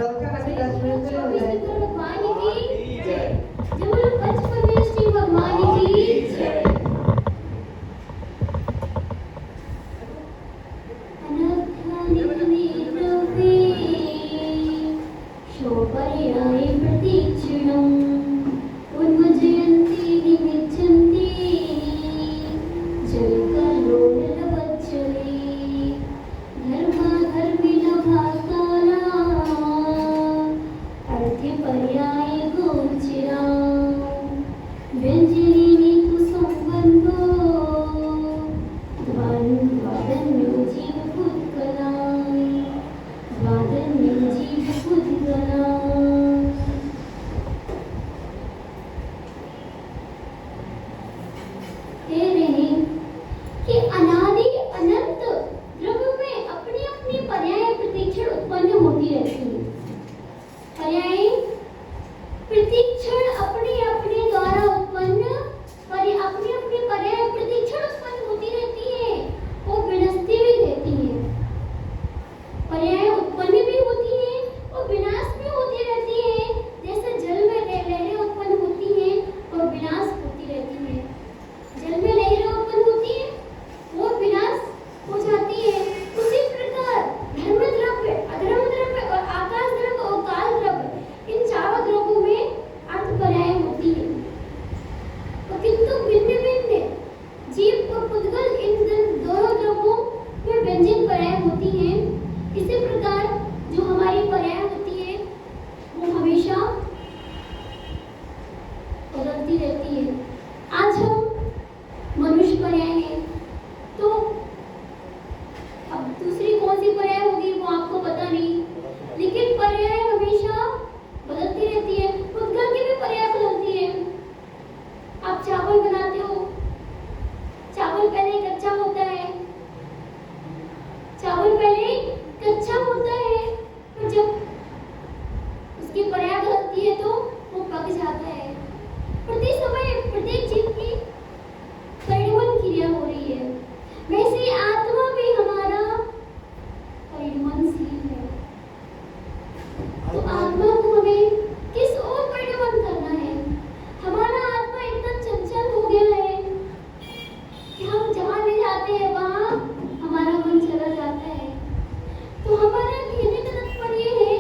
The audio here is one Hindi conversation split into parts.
भगवान की जय। जब बोलो पंच परमेष्ठी भगवान की जय। शोभयाय प्रतीक्षणम् उन्मजयन्ति निमिच्छन्ति जलकल्लोलवज्जले धर्माधर्मिणभासाना अर्थपर्याय गोचरा व्यञ्जनेन तु सम्बन्धो द्वादन्यो जीवपुत्कला द्वादन्यो जीवपुत्कला। कह रहे हैं कि अनादि अनंत द्रव्य में अपनी अपनी पर्याय प्रतिक्षण उत्पन्न होती रहती है। पर्याय प्रतिक्षण अपने अपने द्वारा उत्पन्न अपनी अपनी पर्याय प्रतिक्षण उत्पन्न होती रहती है। वो विनष्टि भी रहती है। पर्याय उत्पन्न भी होती है और विनाश भी होती रहती है। जैसे जल में लहरें उत्पन्न होती हैं और विनाश होती रहती है। जल में लहरें उत्पन्न होती है वो विनाश हो जाती है। उसी प्रकार धर्म द्रव्य, अधर्म द्रव्य और आकाश द्रव्य और काल द्रव्य, इन चारों द्रव्यों में अर्थ पर्याय होती है। और किंतु भिन्न भिन्न जीव और पुद्गल इन दोनों द्रव्यों में व्यंजन पर्याय होती है। इसी प्रकार जो हमारी पर्याय होती है वो हमेशा बदलती रहती है। आज हम मनुष्य पर्याय है, तो अब दूसरी कौन सी पर्याय होगी वो आपको पता नहीं, लेकिन पर्याय हमेशा बदलती रहती है। पुद्गल की भी पर्याय बदलती है। आप चावल बनाते हो, चावल पहले कच्चा होता है, चावल पहले कच्चा होता है, और जब उसकी पर्याय बदलती है तो वो पक जाता है। प्रति समय प्रत्येक जीव की परिणमन क्रिया हो रही है। वैसे आत्मा भी हमारा परिणमनशील है। तो आत्मा को हमें किस ओर परिणमन करना है? हमारा आत्मा इतना चंचल हो गया है कि हम जहाँ भी जाते हैं वहाँ हमारा मन चला जाता है। तो हमारा कहने का तात्पर्य है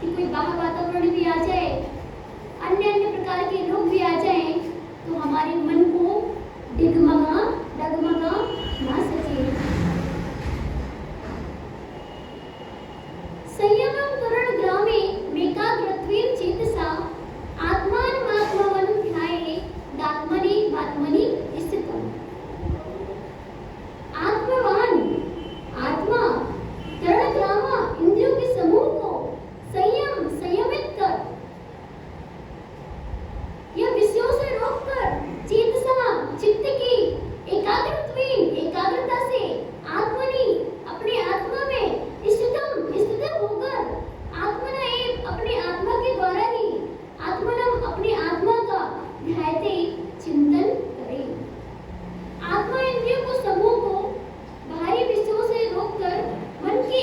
कि कोई बाहर वातावरण भी आ जाए, अन्य अन्य प्रकार के लोग भी आ जाएं, तो हमारे मन को डगमगा ना सके। संयमं करण ग्रामे मेकाग्रत्वेन चेतसा आत्मानमात्मवनं ध्यायेदात्मनि स्थितम्। आत्मवान आत्मा करण ग्राम इंद्रियों के समूह को संयमित कर, यह विषयों से रोककर चेतसा चित्त की एकाग्रता से आत्मनि अपने आत्मा में स्थित होकर आत्मना एव अपने आत्मा के द्वारा ही आत्मनम अपने आत्मा का ध्यायते चिंतन करे। आत्मा इंद्रियों को समूह को बाहरी विषयों से रोककर मन की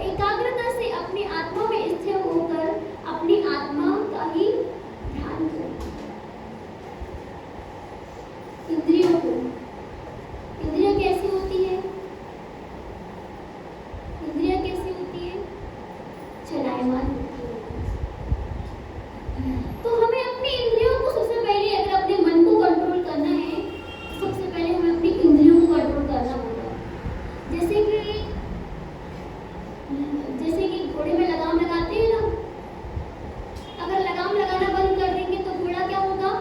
एकाग्रता से अपनी आत्मा में स्थिर होकर अपनी आत्मा का ही ध्यान करे। इंद्रियां कैसी होती है? चलायमान होती है। तो हमें अपनी इंद्रियों को सबसे पहले, अगर अपने मन को कंट्रोल करना है, तो सबसे पहले हमें अपनी इंद्रियों को कंट्रोल करना होगा। जैसे कि घोड़े में लगाम लगाते हैं ना, अगर लगाम लगाना बंद कर देंगे तो घोड़ा क्या होगा?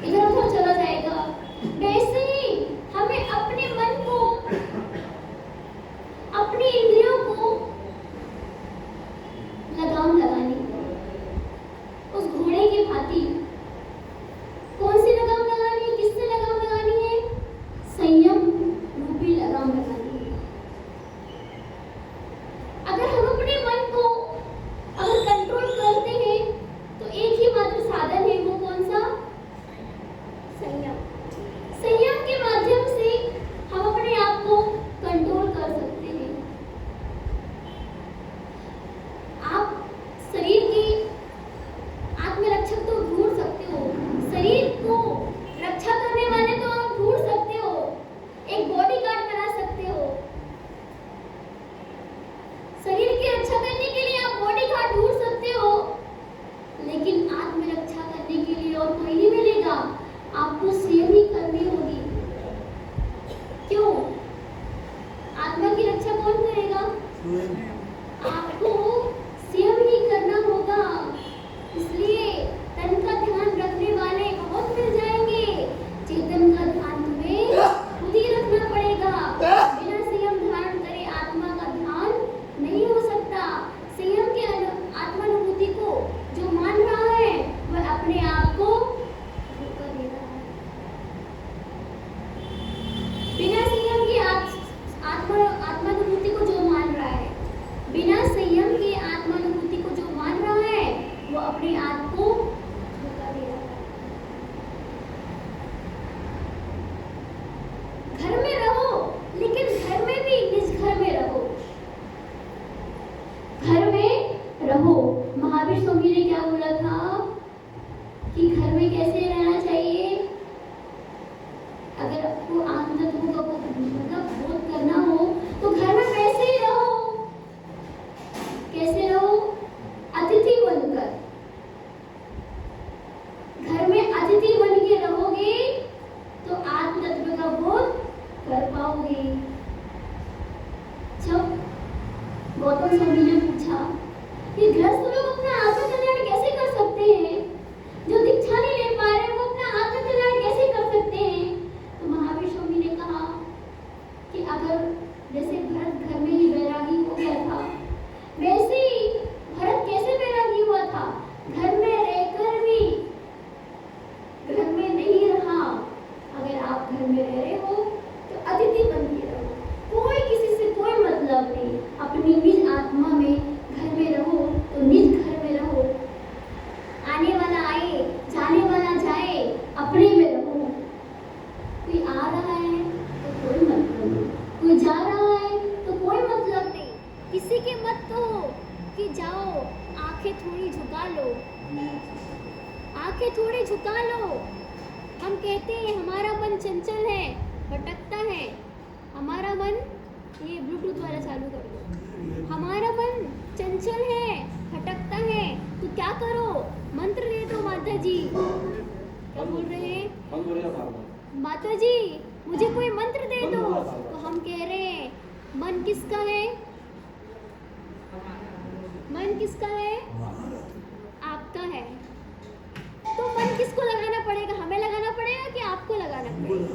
इधर उधर चला जाएगा। वैसे ही हमें अपने मन को, अपनी इंद्रियों को लगाम लगानी है। उस घोड़े की भांति कौन सी लगाम लगानी है? किससे लगाम लगानी है? संयम रूपी लगाम लगानी है। अगर हम अपने मन को अगर कंट्रोल करते हैं तो एक ही मात्र साधन है, वो कौन सा? संयम। संयम के माध्यम से हम अपने आप को कंट्रोल कर सकते हैं। आप शरीर की आत्मरक्षक तो ढूंढ सकते हो, शरीर को रक्षा करने वाले तो आप ढूंढ सकते हो, एक बॉडीगार्ड बना सकते हो। शरीर की रक्षा करने के लिए आप बॉडीगार्ड ढूंढ सकते हो, लेकिन आत्मरक्षा करने के लिए और कोई नहीं मिलेगा, आपको स्वयं ही करनी होगी। क्यों? आत्मा की रक्षा कौन करेगा? आपको स्वयं ही करना होगा। इसलिए तन का ध्यान रखने वाले बहुत मिल जाएंगे, चेतन का ध्यान तुम्हें खुद ही रखना पड़ेगा। बिना संयम धारण करे आत्मा का ध्यान नहीं हो सकता। संयम के आत्मानुभूति को जो मान रहा है वह अपने आप को धोखा दे रहा है। बिना संयम की आत्मानुभूति को जो मान रहा है, बिना संयम की आत्मानुभूति को जो मान रहा है, वो अपने आप को धोखा दे रहा है। घर में रहो, लेकिन घर में भी निज घर में रहो। घर में रहो। महावीर स्वामी ने क्या बोला था कि घर में कैसे रहना चाहिए? अगर आपको आत्मतत्व का बोध करना हो तो घर में वैसे ही रहो। कैसे रहो? अतिथि बनकर। घर में अतिथि बन के रहोगे तो आत्मतत्व का बोध कर पाओगे। जब गौतम स्वामी ने पूछा कि गृहस्थ लोग अपना आत्मकल्याण कैसे कर सकते हैं, जो दीक्षा नहीं ले पा रहे वो अपना आत्मकल्याण कैसे कर सकते हैं, तो महावीर स्वामी ने कहा कि अगर जैसे भरत घर में ही वैरागी हो गया था, वैसे ही भरत कैसे वैरागी हुआ था? घर में रहकर भी घर में नहीं रहा। अगर आप घर में रह रहे हो तो अतिथि बन के रहो, कोई किसी से कोई मतलब नहीं। अपनी निज आत्मा में घर में रहो तो निज घर में रहो। आने वाला आए, जाने वाला जाए, अपने में रहो। कोई आ रहा है तो कोई मतलब नहीं, कोई जा रहा है तो कोई मतलब नहीं। किसी के मत कहो कि जाओ, आंखें थोड़ी झुका लो, आंखें थोड़ी झुका लो। हम कहते हैं हमारा मन चंचल है, भटकता है, हमारा मन ये ब्लूटूथ वाला चालू कर दो। हमारा मन चंचल है, भटकता है, तो क्या करो, मंत्र दे दो माता जी। क्या बोल रहे हैं? माता जी मुझे कोई मंत्र दे दो। तो हम कह रहे हैं मन किसका है? मन किसका है? आपका है। तो मन किसको लगाना पड़ेगा? हमें लगाना पड़ेगा कि आपको लगाना पड़ेगा?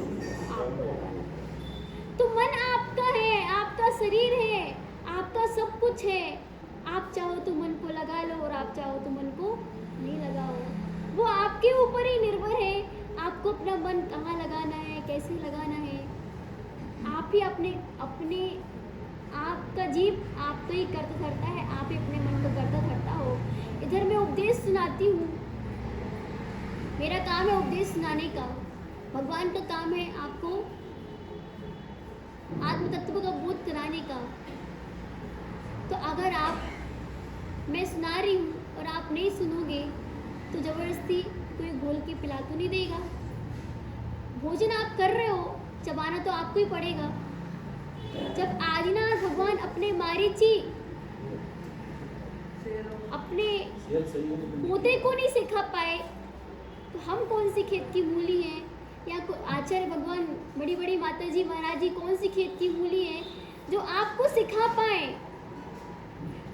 आपको लगाना पड़ेगा। तो मन आपका है, आपका शरीर है, आपका सब कुछ है। आप चाहो तो मन को लगा लो और आप चाहो तो मन को नहीं लगाओ। वो आपके ऊपर ही निर्भर है, आपको अपना मन कहाँ लगाना है, कैसे लगाना है। आप ही अपने आपका जीव आपको ही करता धरता है, आप ही अपने मन को करता धरता हो। इधर मैं उपदेश सुनाती हूँ, मेरा काम है उपदेश सुनाने का। भगवान का काम है आपको आत्म तत्व का बोध कराने का। तो अगर मैं सुना रही हूँ और आप नहीं सुनोगे तो जबरदस्ती कोई घोल के पिला तो नहीं देगा। भोजन आप कर रहे हो, चबाना तो आपको ही पड़ेगा। जब आदिनाथ भगवान अपने मारीची अपने पोते को नहीं सिखा पाए तो हम कौन सी खेत की मूली हैं, या आचार्य भगवान बड़ी बड़ी माता जी महाराज जी कौन सी खेत की मूली हैं जो आपको सिखा पाए।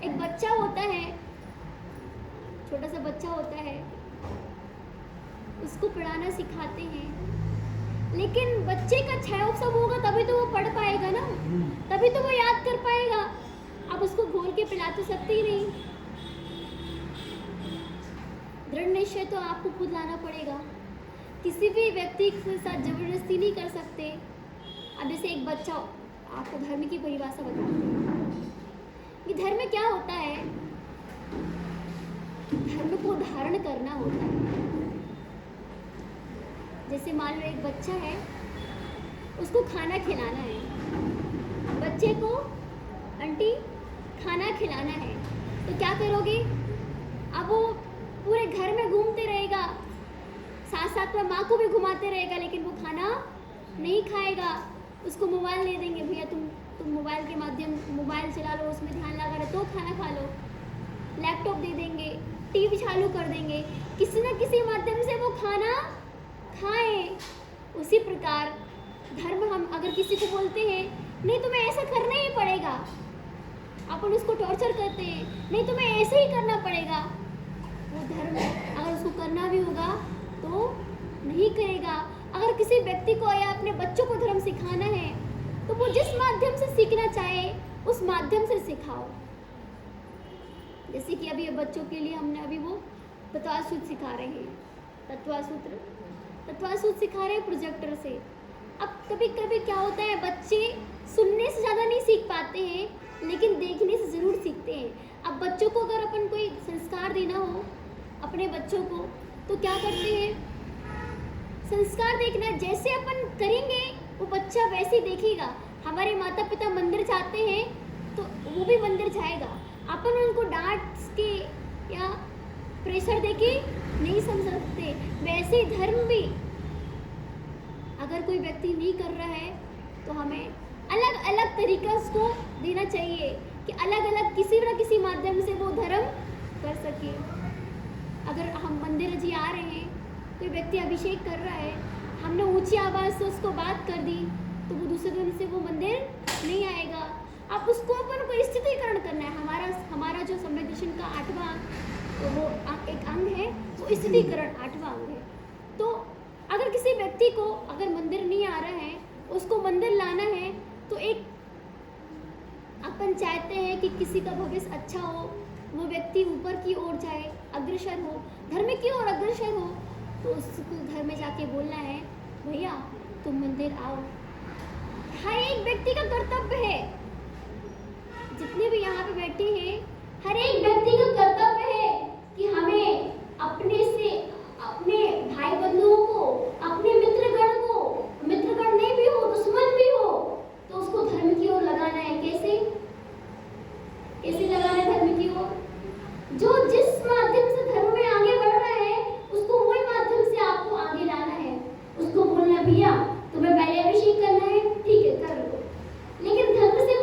एक बच्चा होता है, छोटा सा बच्चा होता है, उसको पढ़ाना सिखाते हैं, लेकिन बच्चे का क्षयोत्सव होगा तभी तो वो पढ़ पाएगा ना, तभी तो वो याद कर पाएगा। अब उसको घोल के पिला तो सकते ही नहीं। दृढ़ निश्चय तो आपको खुद लाना पड़ेगा, किसी भी व्यक्ति के साथ जबरदस्ती नहीं कर सकते। अब जैसे एक बच्चा, आपको धर्म की परिभाषा बताते हैं कि धर्म क्या होता है। धर्म को धारण करना होता है। जैसे मान लो एक बच्चा है, उसको खाना खिलाना है, बच्चे को आंटी खाना खिलाना है, तो क्या करोगे? अब वो पूरे घर में घूमते रहेगा, साथ साथ में माँ को भी घुमाते रहेगा, लेकिन वो खाना नहीं खाएगा। उसको मोबाइल दे देंगे, भैया तुम मोबाइल के माध्यम मोबाइल चला लो, उसमें ध्यान लगा रहे तो खाना खा लो। लैपटॉप दे देंगे, टीवी चालू कर देंगे, किसी न किसी माध्यम से वो खाना खाएं। उसी प्रकार धर्म, हम अगर किसी को बोलते हैं नहीं तुम्हें ऐसा करना ही पड़ेगा, अपन उसको टॉर्चर करते हैं, नहीं तुम्हें ऐसे ही करना पड़ेगा, वो धर्म अगर उसको करना भी होगा तो नहीं करेगा। अगर किसी व्यक्ति को या अपने बच्चों को धर्म सिखाना है तो वो जिस माध्यम से सीखना चाहे उस माध्यम से सिखाओ। जैसे कि अभी बच्चों के लिए हमने अभी वो तत्वासूत्र सिखा रहे हैं, तत्वासूत्र सिखा रहे हैं प्रोजेक्टर से। अब कभी कभी क्या होता है, बच्चे सुनने से ज़्यादा नहीं सीख पाते हैं, लेकिन देखने से ज़रूर सीखते हैं। अब बच्चों को अगर अपन कोई संस्कार देना हो अपने बच्चों को, तो क्या करते हैं, संस्कार देखना जैसे अपन करेंगे वो बच्चा वैसे ही देखेगा। हमारे माता पिता मंदिर जाते हैं तो वो भी मंदिर जाएगा। अपन उनको डांट के या प्रेशर देके नहीं समझ सकते। वैसे ही धर्म भी अगर कोई व्यक्ति नहीं कर रहा है तो हमें अलग अलग तरीका उसको देना चाहिए कि अलग अलग किसी न किसी माध्यम से वो धर्म कर सके। अगर हम मंदिर जी आ रहे हैं, कोई व्यक्ति अभिषेक कर रहा है, हमने ऊंची आवाज़ से उसको बात कर दी तो वो दूसरे दिन से वो मंदिर नहीं आएगा। अब उसको अपन को स्थितिकरण करना है। हमारा जो सम्यक दर्शन का 8वां तो वो एक अंग है, वो स्थितिकरण 8वां अंग है। तो अगर किसी व्यक्ति को अगर मंदिर नहीं आ रहा है, उसको मंदिर लाना है, तो एक अपन चाहते हैं कि किसी का भविष्य अच्छा हो, वो व्यक्ति ऊपर की ओर जाए, अग्रसर हो, धर्म की ओर अग्रसर हो, तो उसको घर में जाके बोलना है भैया तुम मंदिर आओ। हर एक व्यक्ति का कर्तव्य है, जितने भी यहाँ पे बैठे हैं, हर एक व्यक्ति का कर्तव्य है कि हमें अपने से अपने भाई बंधुओं को, अपने मित्रगण नहीं भी हो, दुश्मन भी हो, तो उसको धर्म की ओर लगाना है। कैसे लगाना है धर्म की ओर? जो जिस माध्यम से धर्म में आगे बढ़ रहा है उसको वही माध्यम से आपको आगे लाना है। उसको बोलना भैया तुम्हें पहले अभिषेक करना है, ठीक है कर लो, लेकिन धर्म से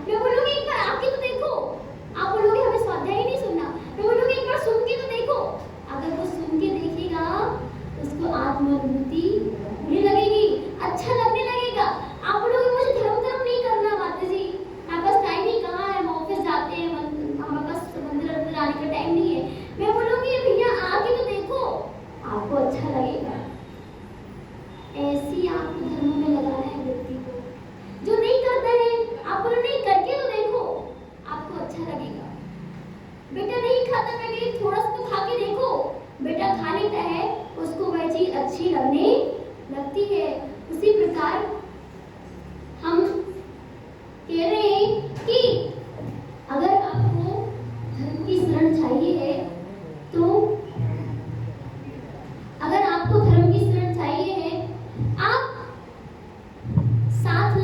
मैं बोलूंगी एक बार आके तो देखो। आप बोलोगे हमें स्वाध्याय ही नहीं सुनना, मैं बोलूंगी एक बार सुन के तो देखो। अगर वो सुन के देखेगा तो उसको आत्मानुभूति होने लगेगी, अच्छा लगने लगेगा। आप बोलोगे मुझे धर्म नहीं करना माता जी, हमारे पास टाइम ही कहाँ है, हम ऑफिस जाते हैं, हमारे पास मंदिर अंदर आने का टाइम नहीं है। मैं बोलूंगी भैया आके तो देखो, आपको अच्छा लगेगा। ऐसी आपको धर्म में लगाना है व्यक्ति को। जो नहीं करता है आप बोलो नहीं करके तो देखो, आपको अच्छा लगेगा। बेटा नहीं खाता, मैं कहीं थोड़ा सा तो खा के देखो। बेटा खा लेता है, उसको वह चीज अच्छी लगने लगती है। उसी प्रकार हम कह रहे हैं कि अगर आपको धर्म की शरण चाहिए है तो अगर आपको धर्म की शरण चाहिए है, आप 7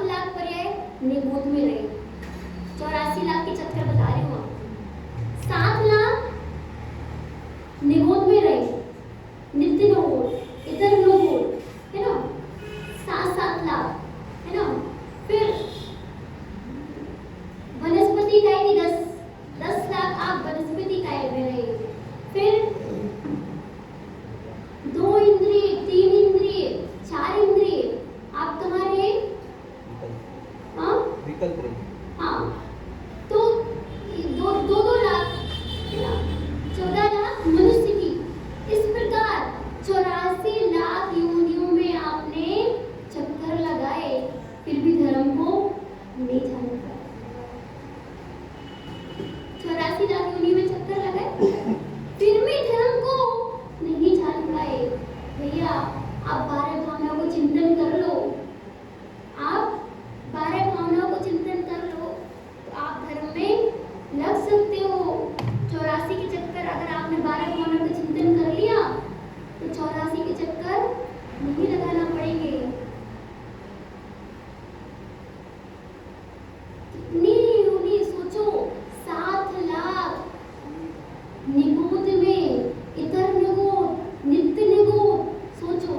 लाख पर्याय निगोद में रहे। 84 लाख के चक्कर बता रही हूँ आपको। 7 लाख निगोद में रहे, नित्य नो बोल, इधर नो बोल, है ना। 7 लाख, है ना। फिर वनस्पति काय की 10 लाख आप वनस्पति काय में रहे। फिर 2 इंद्रिय, 3 इंद्रिय, 4 इंद्रिय आप कहाँ रहे? हाँ विकल्प रहे। हाँ, तो 2 लाख, 14 लाख मनुष्य की। इस प्रकार 84 लाख योनियों में आपने चक्कर लगाए, फिर भी धर्म को नहीं जान पाए। 84 लाख योनियों में चक्कर लगाए, फिर भी धर्म को नहीं जान पाए। भैया आप 12 भावनाओं को चिंतन कर लो, आप 12 भावनाओं को चिंतन कर लो तो आप धर्म में लग सकते हो। 84 के चक्कर अगर आपने 12 भावनाओं का चिंतन कर लिया तो 84 के चक्कर नहीं लगाना पड़ेंगे। कितनी सोचो, 7 लाख निगोद में, इतर निगोद, नित्य निगोद, सोचो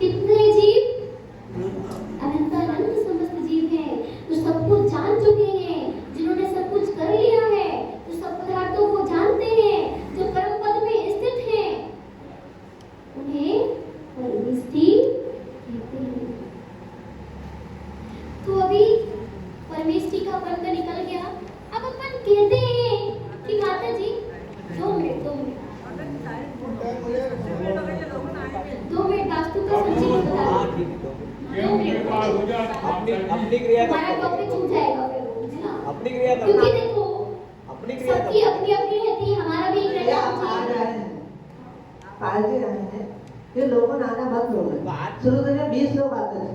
कितने जीव? अनंत अनंत समस्त जीव हैं जो सब कुछ जान चुके हैं, जिन्होंने सब कुछ कर लिया है, जो सब पदार्थों को जानते हैं, जो परम पद में स्थित हैं, उन्हें परमेष्टि कहते हैं। तो अभी परमेष्टि का पर्व निकल गया। अब अपन कहते हैं कि माता जी 2 मिनट वास्तु का संक्षिप्त बता दो। अपनी क्रिया हमारा टॉपिक छूट जाएगा फिर ना, अपनी क्रिया क्योंकि देखो अपनी क्रिया सबकी अपनी अपनी रहती है, हमारा भी एक रहता है। ये लोगों ने आना बंद हो गया। शुरू में 20 लोग आते थे,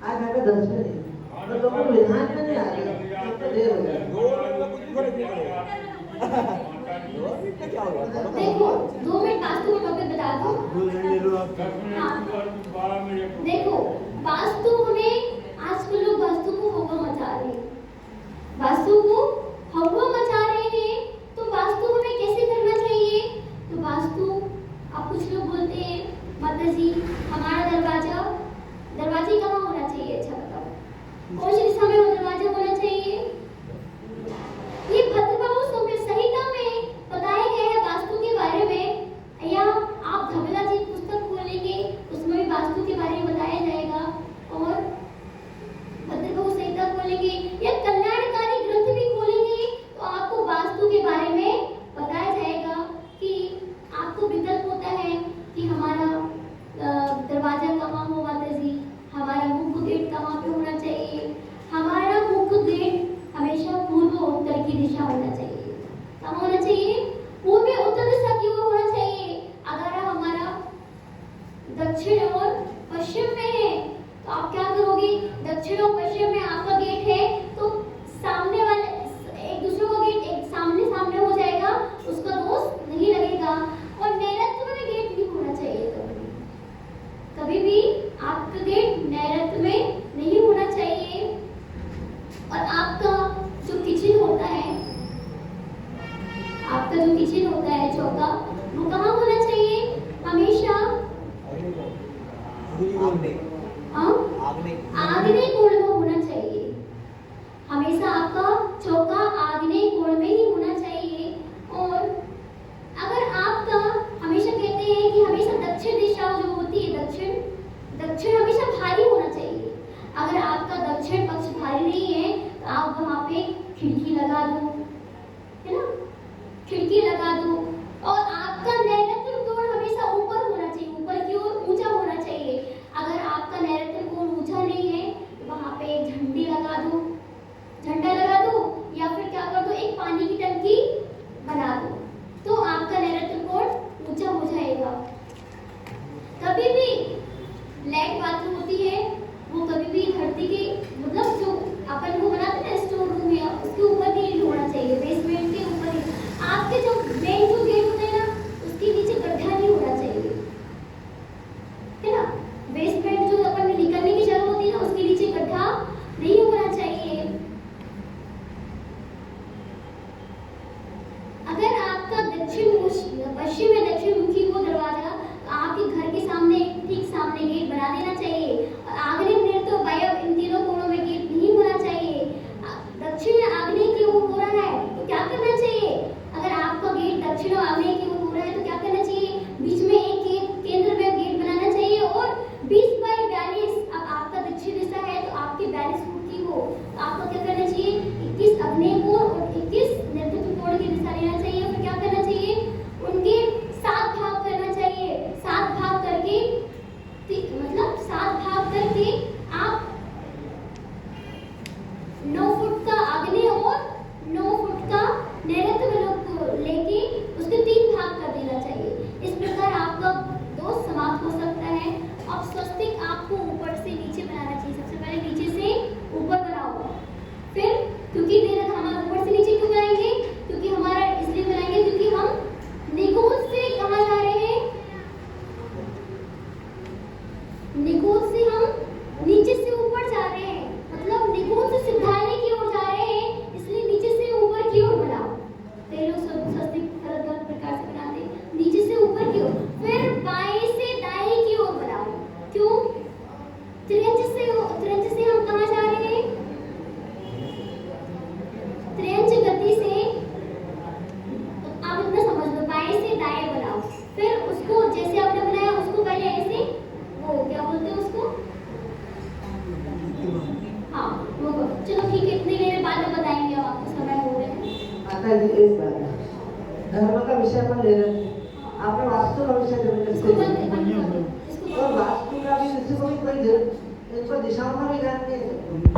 आज यहाँ पे 10 में नहीं, तो लोगों को विधान में नहीं आ रहा, तो देर हो गया। देखो 2 मिनट वास्तु का टॉपिक बता दो। देखो वास्तु हमें, आजकल लोग वास्तु को हवा मचा रहे हैं, वास्तु को हवा मचा रहे हैं। तो वास्तु हमें कैसे करना चाहिए? तो वास्तु, अब कुछ लोग बोलते हैं माता जी हमारा दरवाजे कहाँ होना चाहिए? अच्छा बताओ, कौन सी दिशा में वो दरवाजा होना चाहिए? ये भद्रबाहु संहिता में बताया गया है वास्तु के बारे में। या आप धवला जी पुस्तक खोलेंगे, उसमें भी वास्तु के बारे में बताया जाएगा। और भद्रबाहु संहिता खोलेंगे या कल्याणकारी ग्रंथ भी खोलेंगे, तो आपको वास्तु के बारे में बताया जाएगा कि आपको विकल्प होता है कि हमारा दरवाजा कहाँ हो माता जी, हमारा मुख्य गेट कहाँ पे होना चाहिए। हमारा मुख्य गेट हमेशा पूर्व और उत्तर की दिशा होना चाहिए। कहाँ होना चाहिए? पूर्व उत्तर दिशा की ओर होना चाहिए। अगर हमारा दक्षिण और पश्चिम में है तो आप क्या करोगे? दक्षिण और पश्चिम में आपका गेट है तो सामने वाले एक दूसरे का गेट एक सामने सामने हो जाएगा, उसका दोष नहीं लगेगा। और नैऋत्य में गेट नहीं होना चाहिए, कभी भी आपका गेट नैऋत्य में नहीं होना चाहिए। और आपका जो किचन होता है, चौका, वो कहाँ होना चाहिए? हमेशा आग्नेय कोण में होना चाहिए। हमेशा आपका चौका आग्नेय कोण में ही होना चाहिए। और अगर आपका, हमेशा कहते हैं कि हमेशा दक्षिण दिशा जो होती है, दक्षिण हमेशा भारी होना चाहिए। अगर आपका दक्षिण पक्ष भारी नहीं है तो आप वहां पे खिड़की लगा दो, है ना, खिड़की लगा दो। और आपका नैऋत्य कोण हमेशा ऊपर होना चाहिए, ऊपर की ओर ऊंचा होना चाहिए। अगर आपका नैऋत्य कोण ऊंचा नहीं है तो वहां पे एक झंडा लगा दो या फिर क्या कर दो, एक पानी की टंकी बना दो, तो आपका नैऋत्य कोण ऊंचा हो जाएगा। कभी भी फ्लैट बाथरूम होती है, वो कभी भी धरती के, मतलब जो अपन वो बनाते हैं स्टोर रूम या उसके ऊपर नहीं होना चाहिए, बेसमेंट के ऊपर ही। आपके जो मेन जो गेट होते हैं ना, उसके नीचे गड्ढा नहीं होना चाहिए, है ना। बेसमेंट जो अपन निकलने की जगह होती है ना, उसके नीचे गड्ढा नहीं होना चाहिए। अगर आपका पश्चिम में दक्षिण मुखी हो दरवाजा, तो आपके घर के सामने ठीक सामने गेट बना देना चाहिए। और आग्नेय, नैऋत्य, वायव्य इन तीनों कोणों में गेट नहीं होना चाहिए। दक्षिण में आग्नेय की ओर हो रहा है तो क्या करना चाहिए? अगर आपका गेट दक्षिण और आग्नेय की ओर हो रहा है तो क्या करना चाहिए? बीच में एक केंद्र में गेट बनाना चाहिए। और 20/42, अब आपका दक्षिण दिशा है तो आपकी 42 फुट की हो, तो आपको क्या करना चाहिए? 21 आग्नेय कोण और 21 नैऋत्य कोण की दिशा लेना चाहिए। फिर क्या करना चाहिए? उनके 7 भाग करना चाहिए। 7 भाग करके, मतलब 7 भाग करके माता जी एक बात है, धर्म का विषय अपन ले रहे हैं, आपने वास्तु का विषय इसको ले बंद रहे बंद हैं। कर दो। इसको और वास्तु का भी किसी को भी कोई इनको दिशाओं का भी ज्ञान नहीं है।